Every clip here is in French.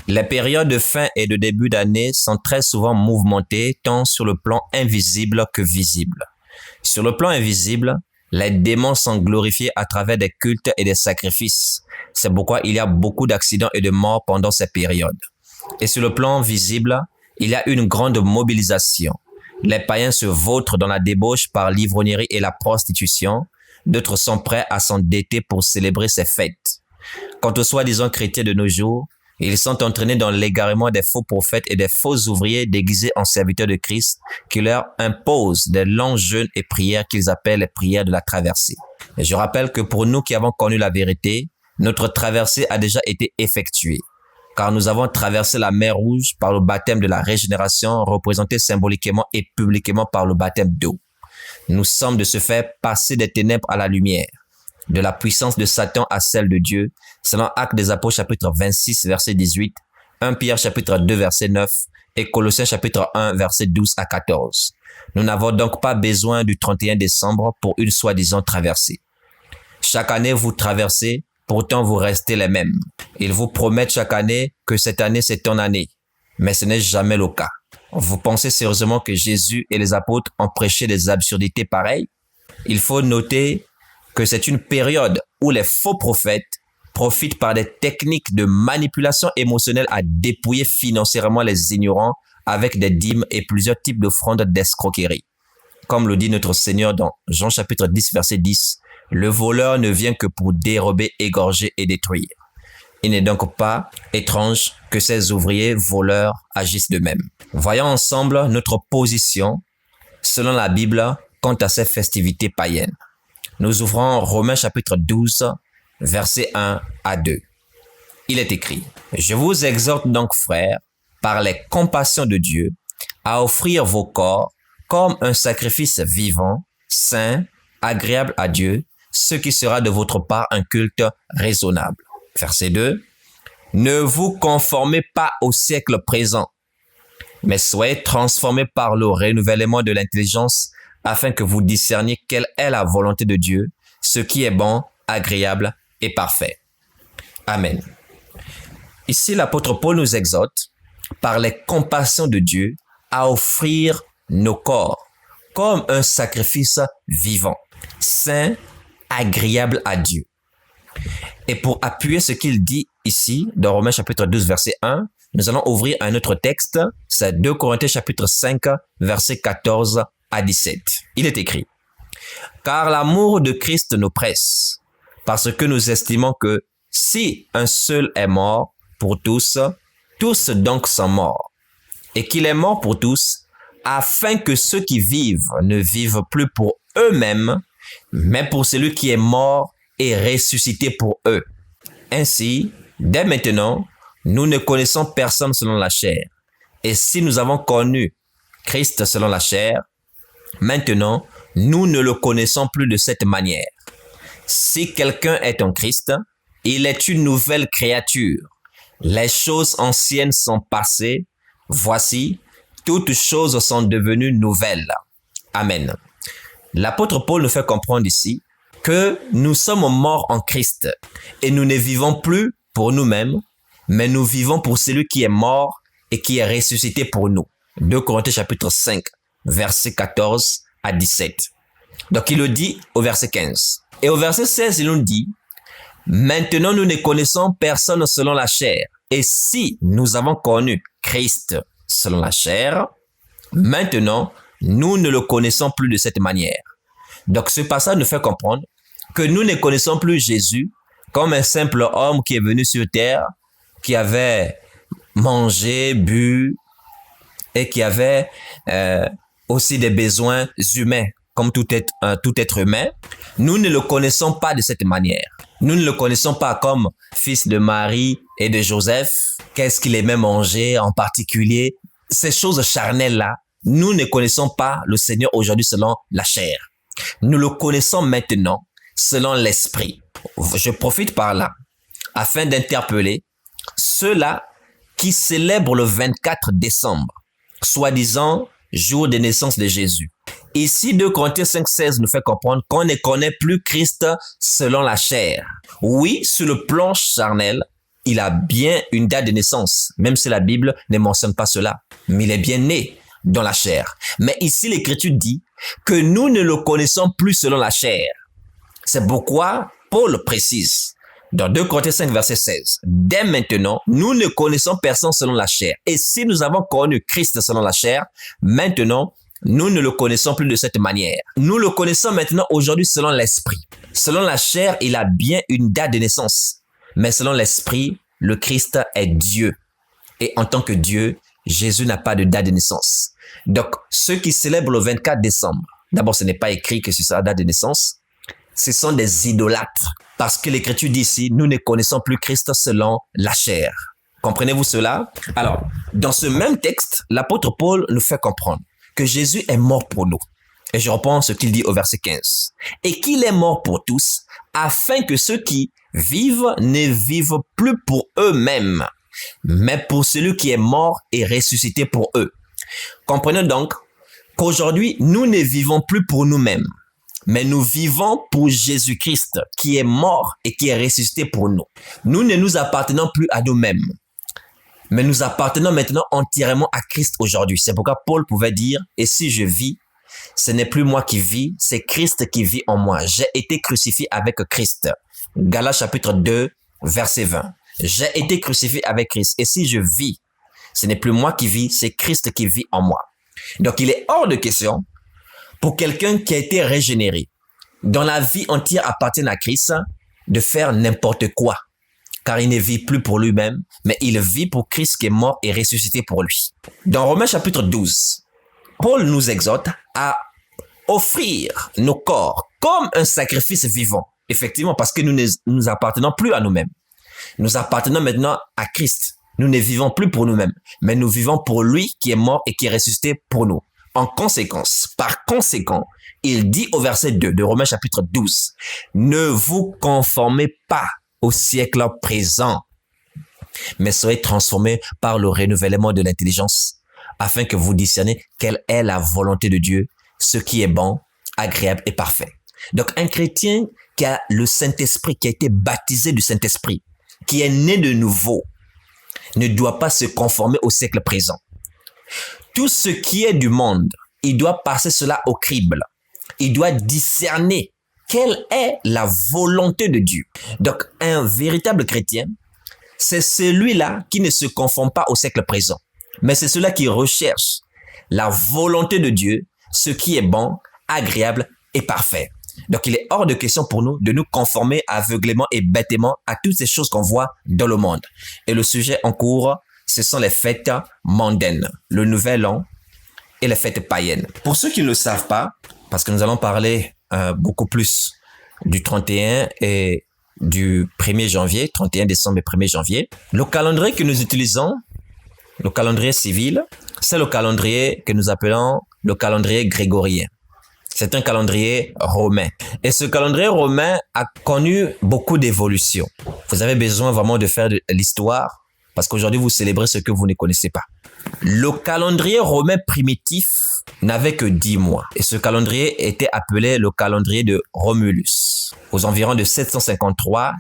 Les périodes de fin et de début d'année sont très souvent mouvementées tant sur le plan invisible que visible. Sur le plan invisible, les démons sont glorifiés à travers des cultes et des sacrifices. C'est pourquoi il y a beaucoup d'accidents et de morts pendant ces périodes. Et sur le plan visible, il y a une grande mobilisation. Les païens se vautrent dans la débauche par l'ivrognerie et la prostitution. D'autres sont prêts à s'endetter pour célébrer ces fêtes. Quant aux soi-disant chrétiens de nos jours, ils sont entraînés dans l'égarement des faux prophètes et des faux ouvriers déguisés en serviteurs de Christ qui leur imposent des longs jeûnes et prières qu'ils appellent les prières de la traversée. Et je rappelle que pour nous qui avons connu la vérité, notre traversée a déjà été effectuée, car nous avons traversé la mer Rouge par le baptême de la régénération, représenté symboliquement et publiquement par le baptême d'eau. Nous sommes de ce fait passés des ténèbres à la lumière, de la puissance de Satan à celle de Dieu, selon Actes des Apôtres chapitre 26 verset 18, 1 Pierre chapitre 2 verset 9 et Colossiens chapitre 1 verset 12 à 14. Nous n'avons donc pas besoin du 31 décembre pour une soi-disant traversée. Chaque année vous traversez, pourtant vous restez les mêmes. Ils vous promettent chaque année que cette année c'est ton année, mais ce n'est jamais le cas. Vous pensez sérieusement que Jésus et les apôtres ont prêché des absurdités pareilles? Il faut noter que c'est une période où les faux prophètes profitent par des techniques de manipulation émotionnelle à dépouiller financièrement les ignorants avec des dîmes et plusieurs types d'offrandes d'escroquerie. Comme le dit notre Seigneur dans Jean chapitre 10 verset 10, « Le voleur ne vient que pour dérober, égorger et détruire. » Il n'est donc pas étrange que ces ouvriers voleurs agissent de même. Voyons ensemble notre position selon la Bible quant à ces festivités païennes. Nous ouvrons Romains chapitre 12, versets 1 à 2. Il est écrit, « Je vous exhorte donc, frères, par les compassions de Dieu, à offrir vos corps comme un sacrifice vivant, saint, agréable à Dieu, ce qui sera de votre part un culte raisonnable. » Verset 2. « Ne vous conformez pas au siècle présent, mais soyez transformés par le renouvellement de l'intelligence afin que vous discerniez quelle est la volonté de Dieu, ce qui est bon, agréable et parfait. » Amen. Ici, l'apôtre Paul nous exhorte, par les compassions de Dieu, à offrir nos corps comme un sacrifice vivant, saint, agréable à Dieu. Et pour appuyer ce qu'il dit ici, dans Romains chapitre 12, verset 1, nous allons ouvrir un autre texte, c'est 2 Corinthiens chapitre 5, verset 14 à 17. Il est écrit, « Car l'amour de Christ nous presse, parce que nous estimons que si un seul est mort pour tous, tous donc sont morts, et qu'il est mort pour tous, afin que ceux qui vivent ne vivent plus pour eux-mêmes, mais pour celui qui est mort et ressuscité pour eux. Ainsi, dès maintenant, nous ne connaissons personne selon la chair. Et si nous avons connu Christ selon la chair, maintenant, nous ne le connaissons plus de cette manière. Si quelqu'un est en Christ, il est une nouvelle créature. Les choses anciennes sont passées. Voici, toutes choses sont devenues nouvelles. Amen. L'apôtre Paul nous fait comprendre ici que nous sommes morts en Christ et nous ne vivons plus pour nous-mêmes, mais nous vivons pour celui qui est mort et qui est ressuscité pour nous. 2 Corinthiens chapitre 5, verset 14 à 17. Donc il le dit au verset 15. Et au verset 16, il nous dit, « Maintenant nous ne connaissons personne selon la chair. Et si nous avons connu Christ selon la chair, maintenant nous ne le connaissons plus de cette manière. » Donc ce passage nous fait comprendre que nous ne connaissons plus Jésus comme un simple homme qui est venu sur terre, qui avait mangé, bu et qui avait aussi des besoins humains comme tout être humain. Nous ne le connaissons pas de cette manière. Nous ne le connaissons pas comme fils de Marie et de Joseph. Qu'est-ce qu'il aimait manger en particulier? Ces choses charnelles-là, nous ne connaissons pas le Seigneur aujourd'hui selon la chair. Nous le connaissons maintenant selon l'esprit. Je profite par là afin d'interpeller ceux-là qui célèbrent le 24 décembre, soi-disant jour de naissance de Jésus. Ici, 2 Corinthiens 5,16 nous fait comprendre qu'on ne connaît plus Christ selon la chair. Oui, sur le plan charnel, il a bien une date de naissance, même si la Bible ne mentionne pas cela. Mais il est bien né dans la chair. Mais ici, l'Écriture dit que nous ne le connaissons plus selon la chair. C'est pourquoi Paul précise dans 2 Corinthiens 5, verset 16, « Dès maintenant, nous ne connaissons personne selon la chair. Et si nous avons connu Christ selon la chair, maintenant, nous ne le connaissons plus de cette manière. Nous le connaissons maintenant aujourd'hui selon l'esprit. Selon la chair, il a bien une date de naissance. Mais selon l'esprit, le Christ est Dieu. Et en tant que Dieu, Jésus n'a pas de date de naissance. Donc, ceux qui célèbrent le 24 décembre, d'abord, ce n'est pas écrit que c'est sa date de naissance. Ce sont des idolâtres. Parce que l'Écriture dit ici, nous ne connaissons plus Christ selon la chair. Comprenez-vous cela? Alors, dans ce même texte, l'apôtre Paul nous fait comprendre que Jésus est mort pour nous. Et je reprends ce qu'il dit au verset 15. Et qu'il est mort pour tous, afin que ceux qui vivent ne vivent plus pour eux-mêmes, mais pour celui qui est mort et ressuscité pour eux. Comprenez donc qu'aujourd'hui, nous ne vivons plus pour nous-mêmes, mais nous vivons pour Jésus-Christ qui est mort et qui est ressuscité pour nous. Nous ne nous appartenons plus à nous-mêmes, mais nous appartenons maintenant entièrement à Christ aujourd'hui. C'est pourquoi Paul pouvait dire, « Et si je vis, ce n'est plus moi qui vis, c'est Christ qui vit en moi. J'ai été crucifié avec Christ. » Galates chapitre 2, verset 20. « J'ai été crucifié avec Christ. Et si je vis, ce n'est plus moi qui vis, c'est Christ qui vit en moi. » Donc, il est hors de question pour quelqu'un qui a été régénéré, dont la vie entière appartient à Christ, de faire n'importe quoi. Car il ne vit plus pour lui-même, mais il vit pour Christ qui est mort et ressuscité pour lui. Dans Romains chapitre 12, Paul nous exhorte à offrir nos corps comme un sacrifice vivant. Effectivement, parce que nous ne nous appartenons plus à nous-mêmes. Nous appartenons maintenant à Christ. Nous ne vivons plus pour nous-mêmes, mais nous vivons pour lui qui est mort et qui est ressuscité pour nous. Par conséquent, il dit au verset 2 de Romains chapitre 12, « Ne vous conformez pas au siècle présent, mais soyez transformés par le renouvellement de l'intelligence, afin que vous discerniez quelle est la volonté de Dieu, ce qui est bon, agréable et parfait. » Donc, un chrétien qui a le Saint-Esprit, qui a été baptisé du Saint-Esprit, qui est né de nouveau, ne doit pas se conformer au siècle présent. Tout ce qui est du monde, il doit passer cela au crible. Il doit discerner quelle est la volonté de Dieu. Donc, un véritable chrétien, c'est celui-là qui ne se conforme pas au siècle présent, mais c'est celui-là qui recherche la volonté de Dieu, ce qui est bon, agréable et parfait. Donc, il est hors de question pour nous de nous conformer aveuglément et bêtement à toutes ces choses qu'on voit dans le monde. Et le sujet en cours, ce sont les fêtes mondaines, le nouvel an et les fêtes païennes. Pour ceux qui ne le savent pas, parce que nous allons parler beaucoup plus du 31 et du 1er janvier, 31 décembre et 1er janvier, le calendrier que nous utilisons, le calendrier civil, c'est le calendrier que nous appelons le calendrier grégorien. C'est un calendrier romain. Et ce calendrier romain a connu beaucoup d'évolutions. Vous avez besoin vraiment de faire de l'histoire parce qu'aujourd'hui, vous célébrez ce que vous ne connaissez pas. Le calendrier romain primitif n'avait que 10 mois. Et ce calendrier était appelé le calendrier de Romulus, aux environs de 753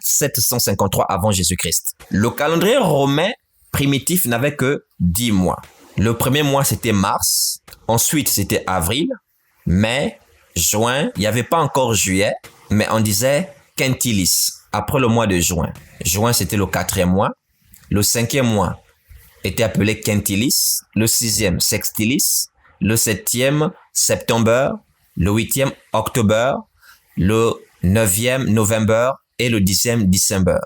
avant Jésus-Christ. Le calendrier romain primitif n'avait que 10 mois. Le premier mois, c'était mars. Ensuite, c'était avril, mai, juin. Il n'y avait pas encore juillet, mais on disait quintilis, après le mois de juin. Juin, c'était le 4e mois. Le 5e mois était appelé quintilis. Le 6e, sextilis. Le 7e, september. Le 8e, october. Le 9e, november. Et le 10e, décembre.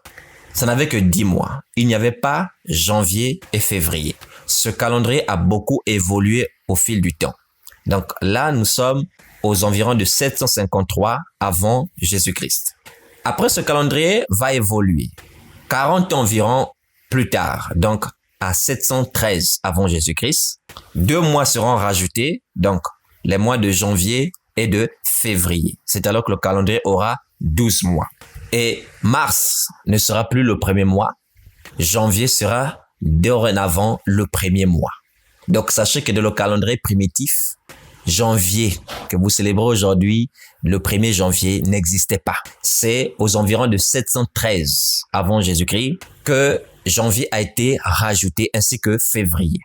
Ça n'avait que 10 mois. Il n'y avait pas janvier et février. Ce calendrier a beaucoup évolué au fil du temps. Donc là, nous sommes aux environs de 753 avant Jésus-Christ. Après, ce calendrier va évoluer. 40 environ plus tard, donc à 713 avant Jésus-Christ, 2 mois seront rajoutés, donc les mois de janvier et de février. C'est alors que le calendrier aura 12 mois. Et mars ne sera plus le premier mois. Janvier sera dorénavant le premier mois. Donc, sachez que dans le calendrier primitif, janvier que vous célébrez aujourd'hui, le 1er janvier, n'existait pas. C'est aux environs de 713 avant Jésus-Christ que janvier a été rajouté ainsi que février.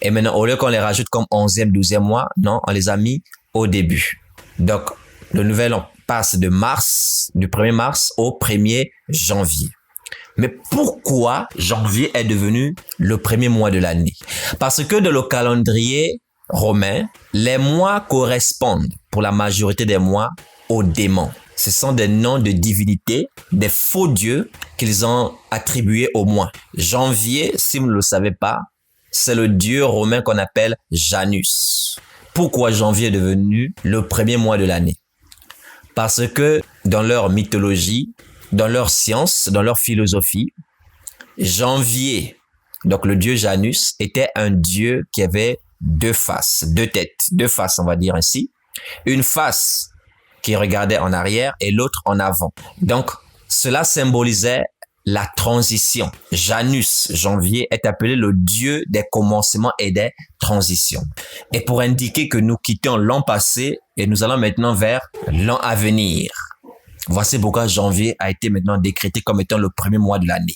Et maintenant, au lieu qu'on les rajoute comme 11e, 12e mois, non, on les a mis au début. Donc, le nouvel an passe de mars, du 1er mars au 1er janvier. Mais pourquoi janvier est devenu le premier mois de l'année? Parce que dans le calendrier romain, les mois correspondent pour la majorité des mois aux démons. Ce sont des noms de divinités, des faux dieux qu'ils ont attribués aux mois. Janvier, si vous ne le savez pas, c'est le dieu romain qu'on appelle Janus. Pourquoi janvier est devenu le premier mois de l'année? Parce que dans leur mythologie, dans leur science, dans leur philosophie, janvier, donc le dieu Janus, était un dieu qui avait deux faces, deux têtes, deux faces on va dire ainsi. Une face qui regardait en arrière et l'autre en avant. Donc cela symbolisait la transition. Janus, janvier, est appelé le dieu des commencements et des transitions. Et pour indiquer que nous quittons l'an passé et nous allons maintenant vers l'an à venir. Voici pourquoi janvier a été maintenant décrété comme étant le premier mois de l'année.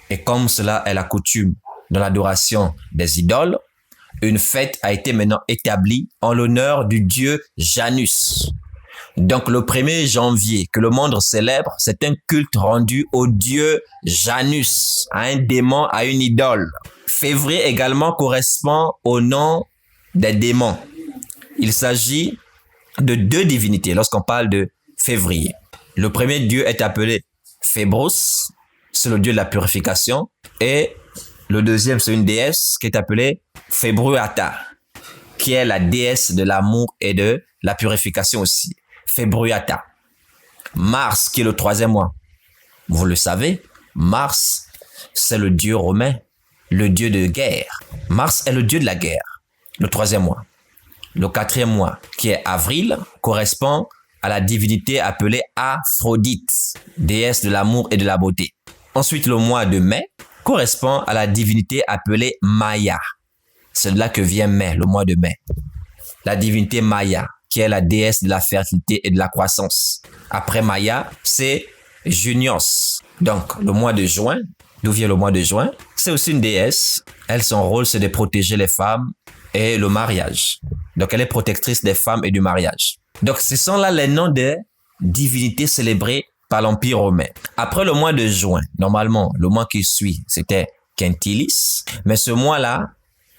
Et comme cela est la coutume dans l'adoration des idoles, une fête a été maintenant établie en l'honneur du dieu Janus. Donc le 1er janvier que le monde célèbre, c'est un culte rendu au dieu Janus, à un démon, à une idole. Février également correspond au nom des démons. Il s'agit de deux divinités lorsqu'on parle de février. Le premier dieu est appelé Phébros, c'est le dieu de la purification, et le deuxième, c'est une déesse qui est appelée Februata, qui est la déesse de l'amour et de la purification aussi. Februata. Mars, qui est le troisième mois. Vous le savez, Mars, c'est le dieu romain, le dieu de guerre. Mars est le dieu de la guerre, le troisième mois. Le quatrième mois, qui est avril, correspond à la divinité appelée Aphrodite, déesse de l'amour et de la beauté. Ensuite, le mois de mai correspond à la divinité appelée Maya. C'est de là que vient mai, le mois de mai. La divinité Maya, qui est la déesse de la fertilité et de la croissance. Après Maya, c'est Junios. Donc, le mois de juin, d'où vient le mois de juin, c'est aussi une déesse. Elle, son rôle, c'est de protéger les femmes et le mariage. Donc, elle est protectrice des femmes et du mariage. Donc, ce sont là les noms des divinités célébrées par l'Empire romain. Après le mois de juin, normalement, le mois qui suit, c'était Quintilis. Mais ce mois-là,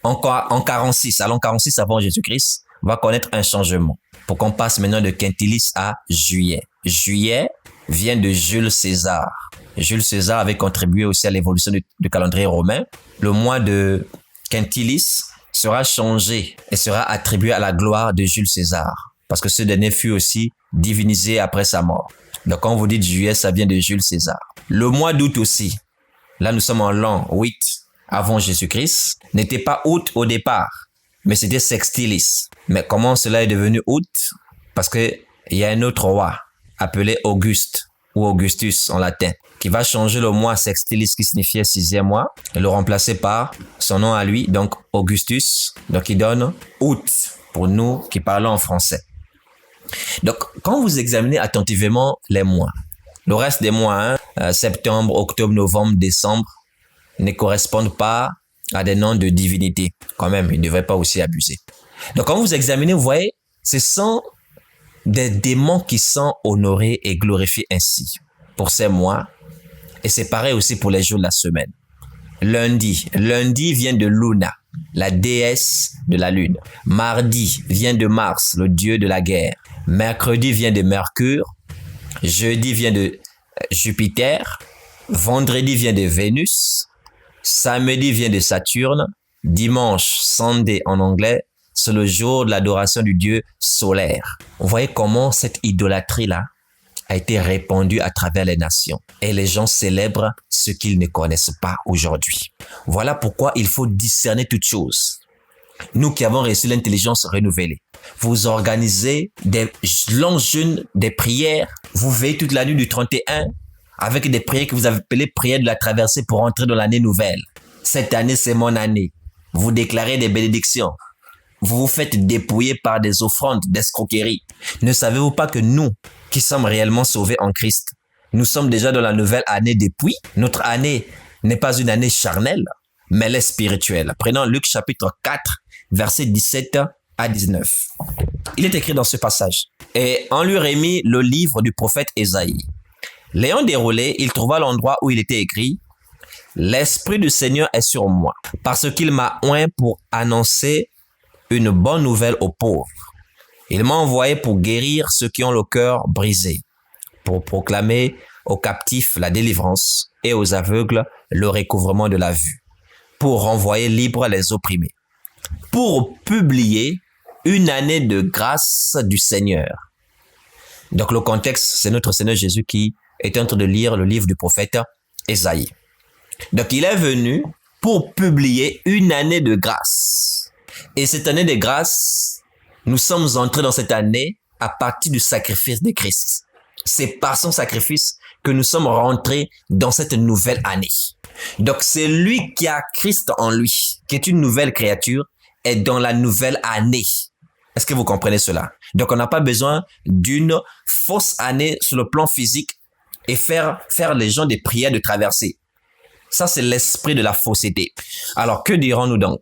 encore en 46, à l'an 46 avant Jésus-Christ, va connaître un changement pour qu'on passe maintenant de Quintilis à juillet. Juillet vient de Jules César. Jules César avait contribué aussi à l'évolution du calendrier romain. Le mois de Quintilis sera changé et sera attribué à la gloire de Jules César parce que ce dernier fut aussi divinisé après sa mort. Donc quand vous dites juillet, ça vient de Jules César. Le mois d'août aussi, là nous sommes en l'an 8 avant Jésus-Christ, n'était pas août au départ, mais c'était Sextilis. Mais comment cela est devenu août? Parce que il y a un autre roi appelé Auguste ou Augustus en latin qui va changer le mois Sextilis qui signifiait sixième mois et le remplacer par son nom à lui, donc Augustus. Donc il donne août pour nous qui parlons en français. Donc quand vous examinez attentivement les mois, le reste des mois, septembre, octobre, novembre, décembre, ne correspondent pas à des noms de divinités. Quand même, ils ne devraient pas aussi abuser. Donc, quand vous examinez, vous voyez, ce sont des démons qui sont honorés et glorifiés ainsi pour ces mois. Et c'est pareil aussi pour les jours de la semaine. Lundi vient de Luna, la déesse de la lune. Mardi vient de Mars, le dieu de la guerre. Mercredi vient de Mercure. Jeudi vient de Jupiter. Vendredi vient de Vénus. Samedi vient de Saturne. Dimanche, Sunday en anglais, c'est le jour de l'adoration du dieu solaire. Vous voyez comment cette idolâtrie-là a été répandue à travers les nations. Et les gens célèbrent ce qu'ils ne connaissent pas aujourd'hui. Voilà pourquoi il faut discerner toutes choses. Nous qui avons reçu l'intelligence renouvelée, vous organisez des longs jeûnes, des prières. Vous veillez toute la nuit du 31 avec des prières que vous appelez prières de la traversée pour entrer dans l'année nouvelle. Cette année, c'est mon année. Vous déclarez des bénédictions. vous vous faites dépouiller par des offrandes, d'escroqueries. Ne savez-vous pas que nous, qui sommes réellement sauvés en Christ, nous sommes déjà dans la nouvelle année depuis? Notre année n'est pas une année charnelle, mais elle est spirituelle. Prenons Luc chapitre 4, versets 17 à 19. Il est écrit dans ce passage. Et on lui remit le livre du prophète Ésaïe. L'ayant déroulé, il trouva l'endroit où il était écrit « L'Esprit du Seigneur est sur moi, parce qu'il m'a oint pour annoncer une bonne nouvelle aux pauvres. Il m'a envoyé pour guérir ceux qui ont le cœur brisé, pour proclamer aux captifs la délivrance et aux aveugles le recouvrement de la vue, pour renvoyer libres les opprimés, pour publier une année de grâce du Seigneur. » Donc le contexte, c'est notre Seigneur Jésus qui est en train de lire le livre du prophète Ésaïe. Donc il est venu pour publier une année de grâce. Et cette année de grâce, nous sommes entrés dans cette année à partir du sacrifice de Christ. C'est par son sacrifice que nous sommes rentrés dans cette nouvelle année. Donc c'est lui qui a Christ en lui, qui est une nouvelle créature, est dans la nouvelle année. Est-ce que vous comprenez cela? Donc on n'a pas besoin d'une fausse année sur le plan physique et faire les gens des prières de traversée. Ça, c'est l'esprit de la fausseté. Alors, que dirons-nous donc?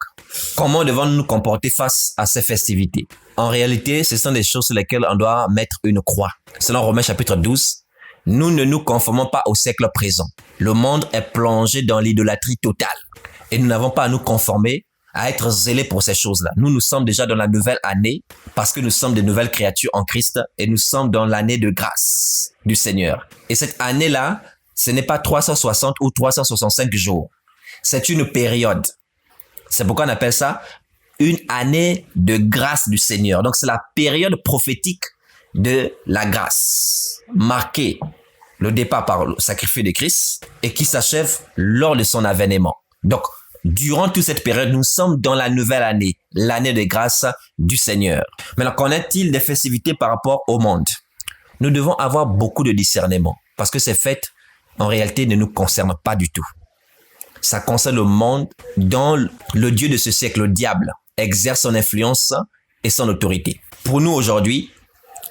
Comment devons-nous nous comporter face à ces festivités? En réalité, ce sont des choses sur lesquelles on doit mettre une croix. Selon Romains chapitre 12, nous ne nous conformons pas au siècle présent. Le monde est plongé dans l'idolâtrie totale. Et nous n'avons pas à nous conformer, à être zélés pour ces choses-là. Nous sommes déjà dans la nouvelle année parce que nous sommes des nouvelles créatures en Christ et nous sommes dans l'année de grâce du Seigneur. Et cette année-là, ce n'est pas 360 ou 365 jours. C'est une période. C'est pourquoi on appelle ça une année de grâce du Seigneur. Donc, c'est la période prophétique de la grâce, marquée le départ par le sacrifice de Christ et qui s'achève lors de son avènement. Donc, durant toute cette période, nous sommes dans la nouvelle année, l'année de grâce du Seigneur. Maintenant, qu'en est-il des festivités par rapport au monde? Nous devons avoir beaucoup de discernement parce que ces fêtes en réalité, ne nous concerne pas du tout. Ça concerne le monde dont le Dieu de ce siècle, le diable, exerce son influence et son autorité. Pour nous aujourd'hui,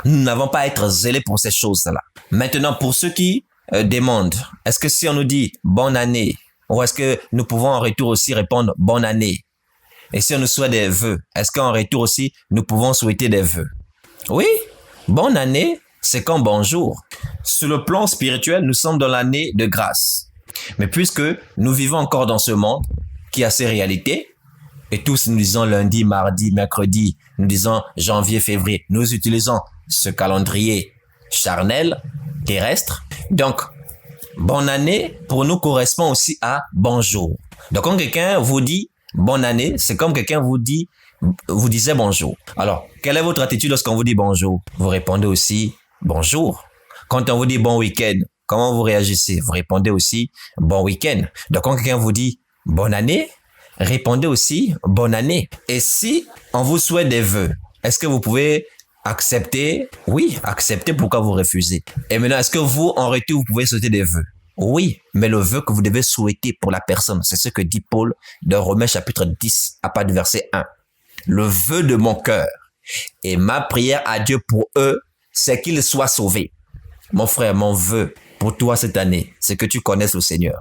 nous n'avons pas à être zélés pour ces choses-là. Maintenant, pour ceux qui demandent, est-ce que si on nous dit bonne année, ou est-ce que nous pouvons en retour aussi répondre bonne année? Et si on nous souhaite des vœux, est-ce qu'en retour aussi, nous pouvons souhaiter des vœux? Oui, bonne année, c'est comme bonjour. Sur le plan spirituel, nous sommes dans l'année de grâce. Mais puisque nous vivons encore dans ce monde qui a ses réalités, et tous nous disons lundi, mardi, mercredi, nous disons janvier, février, nous utilisons ce calendrier charnel, terrestre. Donc, bonne année, pour nous, correspond aussi à bonjour. Donc, quand quelqu'un vous dit bonne année, c'est comme quelqu'un vous disait bonjour. Alors, quelle est votre attitude lorsqu'on vous dit bonjour? Vous répondez aussi bonjour. Quand on vous dit bon week-end, comment vous réagissez? Vous répondez aussi bon week-end. Donc, quand quelqu'un vous dit bonne année, répondez aussi bonne année. Et si on vous souhaite des vœux, est-ce que vous pouvez accepter? Oui, accepter. Pourquoi vous refusez? Et maintenant, est-ce que vous, en retour, vous pouvez souhaiter des vœux? Oui, mais le vœu que vous devez souhaiter pour la personne, c'est ce que dit Paul dans Romains chapitre 10 à partir du verset 1. Le vœu de mon cœur et ma prière à Dieu pour eux, c'est qu'ils soient sauvés. Mon frère, mon vœu pour toi cette année, c'est que tu connaisses le Seigneur.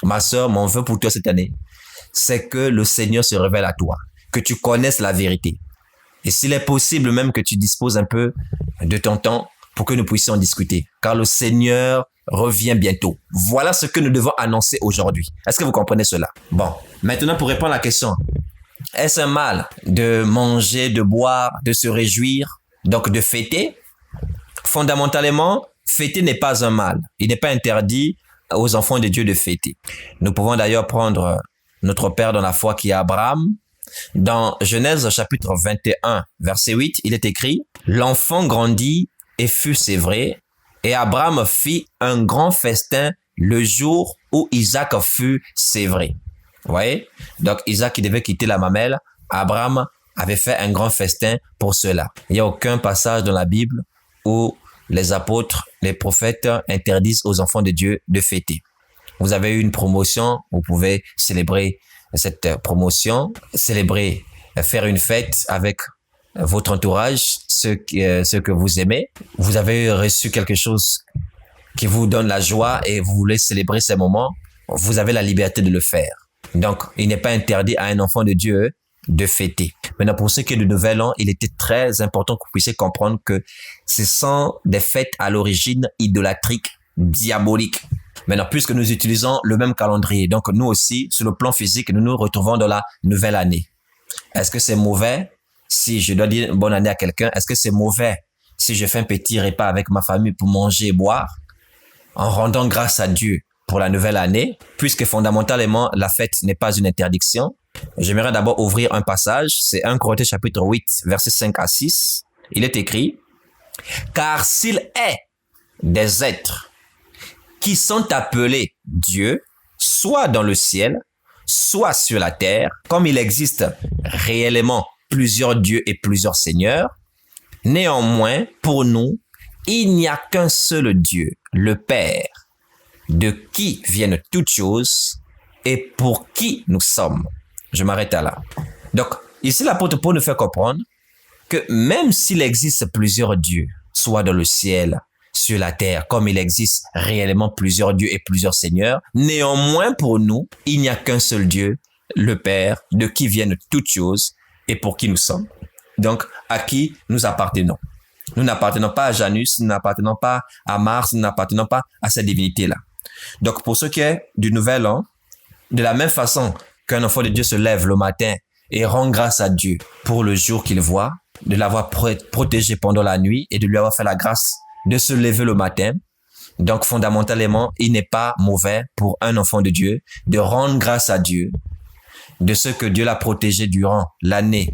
Ma sœur, mon vœu pour toi cette année, c'est que le Seigneur se révèle à toi, que tu connaisses la vérité. Et s'il est possible même que tu disposes un peu de ton temps pour que nous puissions en discuter, car le Seigneur revient bientôt. Voilà ce que nous devons annoncer aujourd'hui. Est-ce que vous comprenez cela? Bon, maintenant pour répondre à la question, est-ce un mal de manger, de boire, de se réjouir, donc de fêter? Fondamentalement, fêter n'est pas un mal. Il n'est pas interdit aux enfants de Dieu de fêter. Nous pouvons d'ailleurs prendre notre père dans la foi qui est Abraham. Dans Genèse chapitre 21, verset 8, il est écrit « L'enfant grandit et fut sévré, et Abraham fit un grand festin le jour où Isaac fut sévré. » Vous voyez? Donc Isaac qui devait quitter la mamelle, Abraham avait fait un grand festin pour cela. Il n'y a aucun passage dans la Bible où les apôtres, les prophètes interdisent aux enfants de Dieu de fêter. Vous avez eu une promotion, vous pouvez célébrer cette promotion, célébrer faire une fête avec votre entourage, ceux que vous aimez. Vous avez reçu quelque chose qui vous donne la joie et vous voulez célébrer ces moments, vous avez la liberté de le faire. Donc, il n'est pas interdit à un enfant de Dieu de fêter. Maintenant, pour ce qui est du Nouvel An, il était très important que vous puissiez comprendre que ce sont des fêtes à l'origine idolâtriques, diaboliques. Maintenant, puisque nous utilisons le même calendrier, donc nous aussi, sur le plan physique, nous nous retrouvons dans la nouvelle année. Est-ce que c'est mauvais si je dois dire bonne année à quelqu'un? Est-ce que c'est mauvais si je fais un petit repas avec ma famille pour manger et boire en rendant grâce à Dieu pour la nouvelle année, puisque fondamentalement, la fête n'est pas une interdiction? J'aimerais d'abord ouvrir un passage, c'est 1 Corinthiens chapitre 8, versets 5 à 6. Il est écrit, « Car s'il est des êtres qui sont appelés Dieu, soit dans le ciel, soit sur la terre, comme il existe réellement plusieurs dieux et plusieurs seigneurs, néanmoins, pour nous, il n'y a qu'un seul Dieu, le Père, de qui viennent toutes choses et pour qui nous sommes. » Je m'arrête là. Donc, ici, l'apôtre Paul nous fait comprendre que même s'il existe plusieurs dieux, soit dans le ciel, sur la terre, comme il existe réellement plusieurs dieux et plusieurs seigneurs, néanmoins pour nous, il n'y a qu'un seul Dieu, le Père, de qui viennent toutes choses et pour qui nous sommes. Donc, à qui nous appartenons. Nous n'appartenons pas à Janus, nous n'appartenons pas à Mars, nous n'appartenons pas à cette divinité-là. Donc, pour ce qui est du Nouvel An, de la même façon qu'un enfant de Dieu se lève le matin et rend grâce à Dieu pour le jour qu'il voit, de l'avoir protégé pendant la nuit et de lui avoir fait la grâce de se lever le matin. Donc, fondamentalement, il n'est pas mauvais pour un enfant de Dieu de rendre grâce à Dieu de ce que Dieu l'a protégé durant l'année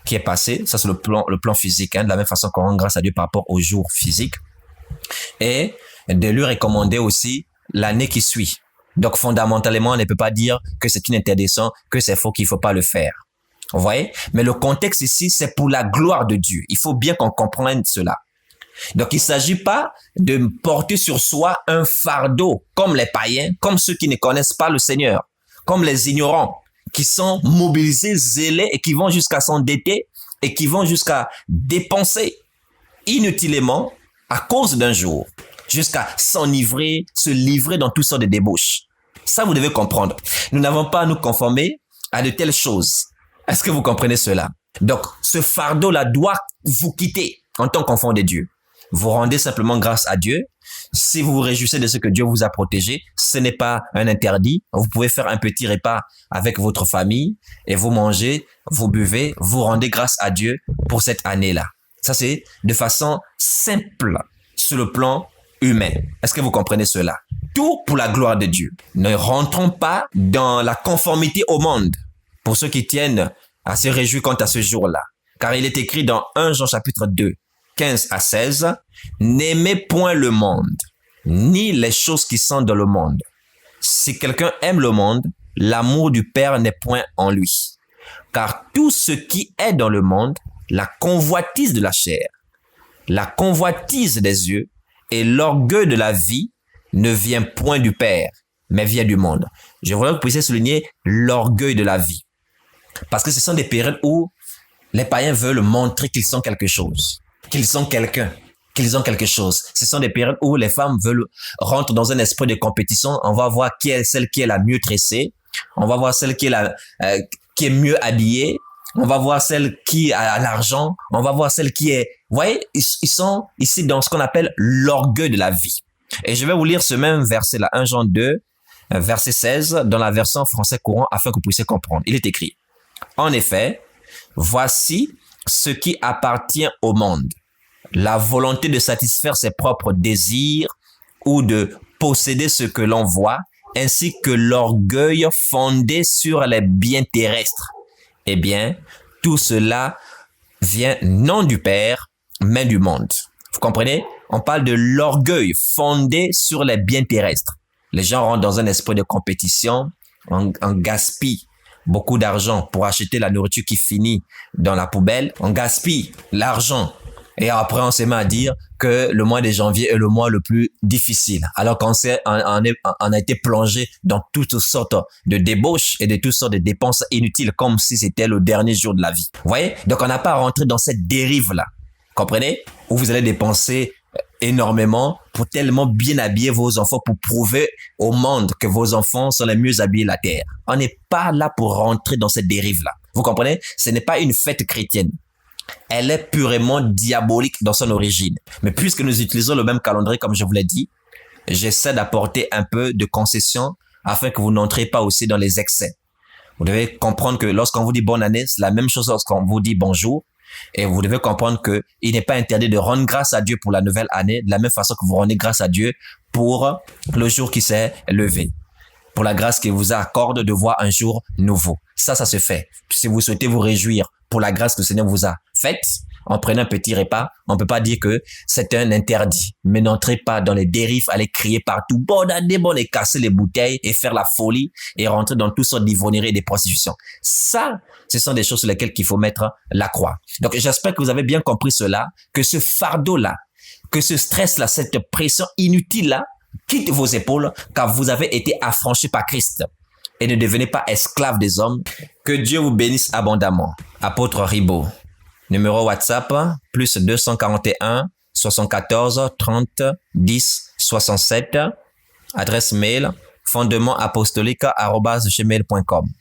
qui est passée. Ça, c'est le plan physique, de la même façon qu'on rend grâce à Dieu par rapport au jour physique. Et de lui recommander aussi l'année qui suit. Donc, fondamentalement, on ne peut pas dire que c'est une interdiction, que c'est faux, qu'il ne faut pas le faire. Vous voyez? Mais le contexte ici, c'est pour la gloire de Dieu. Il faut bien qu'on comprenne cela. Donc, il ne s'agit pas de porter sur soi un fardeau comme les païens, comme ceux qui ne connaissent pas le Seigneur, comme les ignorants qui sont mobilisés, zélés et qui vont jusqu'à s'endetter et qui vont jusqu'à dépenser inutilement à cause d'un jour, jusqu'à s'enivrer, se livrer dans toutes sortes de débauches. Ça, vous devez comprendre. Nous n'avons pas à nous conformer à de telles choses. Est-ce que vous comprenez cela? Donc, ce fardeau-là doit vous quitter en tant qu'enfant de Dieu. Vous rendez simplement grâce à Dieu. Si vous vous réjouissez de ce que Dieu vous a protégé, ce n'est pas un interdit. Vous pouvez faire un petit repas avec votre famille et vous mangez, vous buvez, vous rendez grâce à Dieu pour cette année-là. Ça, c'est de façon simple sur le plan humain. Est-ce que vous comprenez cela? Tout pour la gloire de Dieu. Ne rentrons pas dans la conformité au monde pour ceux qui tiennent à se réjouir quant à ce jour-là. Car il est écrit dans 1 Jean chapitre 2, 15 à 16, « N'aimez point le monde, ni les choses qui sont dans le monde. Si quelqu'un aime le monde, l'amour du Père n'est point en lui. Car tout ce qui est dans le monde, la convoitise de la chair, la convoitise des yeux et l'orgueil de la vie ne vient point du Père, mais vient du monde. » Je voudrais que vous puissiez souligner l'orgueil de la vie. Parce que ce sont des périodes où les païens veulent montrer qu'ils sont quelque chose, qu'ils sont quelqu'un, qu'ils ont quelque chose. Ce sont des périodes où les femmes veulent rentrer dans un esprit de compétition. On va voir qui est celle qui est la mieux tressée. On va voir celle qui est mieux habillée. On va voir celle qui a l'argent. On va voir celle qui est... Vous voyez, ils sont ici dans ce qu'on appelle l'orgueil de la vie. Et je vais vous lire ce même verset-là, 1 Jean 2, verset 16, dans la version français courant, afin que vous puissiez comprendre. Il est écrit, « En effet, voici ce qui appartient au monde, la volonté de satisfaire ses propres désirs ou de posséder ce que l'on voit, ainsi que l'orgueil fondé sur les biens terrestres. Eh bien, tout cela vient non du Père, mais du monde. » Vous comprenez? On parle de l'orgueil fondé sur les biens terrestres. Les gens rentrent dans un esprit de compétition, on gaspille beaucoup d'argent pour acheter la nourriture qui finit dans la poubelle. On gaspille l'argent Et après, on s'est mis à dire que le mois de janvier est le mois le plus difficile. Alors qu'on on a été plongé dans toutes sortes de débauches et de toutes sortes de dépenses inutiles comme si c'était le dernier jour de la vie. Vous voyez? Donc, on n'a pas à rentrer dans cette dérive-là. Comprenez? Où vous allez dépenser énormément pour tellement bien habiller vos enfants, pour prouver au monde que vos enfants sont les mieux habillés de la terre. On n'est pas là pour rentrer dans cette dérive-là. Vous comprenez? Ce n'est pas une fête chrétienne. Elle est purement diabolique dans son origine. Mais puisque nous utilisons le même calendrier, comme je vous l'ai dit, j'essaie d'apporter un peu de concession afin que vous n'entrez pas aussi dans les excès. Vous devez comprendre que lorsqu'on vous dit bonne année, c'est la même chose lorsqu'on vous dit bonjour. Et vous devez comprendre que il n'est pas interdit de rendre grâce à Dieu pour la nouvelle année, de la même façon que vous rendez grâce à Dieu pour le jour qui s'est levé, pour la grâce qu'il vous accorde de voir un jour nouveau. Ça se fait. Si vous souhaitez vous réjouir pour la grâce que le Seigneur vous a faite, en prenant un petit repas, on peut pas dire que c'est un interdit. Mais n'entrez pas dans les dérives, allez crier partout, bonne année, bonne, et casser les bouteilles et faire la folie et rentrer dans toutes sortes d'ivrogneries et des prostitutions. Ça, ce sont des choses sur lesquelles il faut mettre la croix. Donc, j'espère que vous avez bien compris cela, que ce fardeau-là, que ce stress-là, cette pression inutile-là, quitte vos épaules car vous avez été affranchis par Christ. Et ne devenez pas esclaves des hommes. Que Dieu vous bénisse abondamment. Apôtre Ribaud. Numéro WhatsApp, plus 241 74 30 10 67. Adresse mail, fondementapostolique@gmail.com.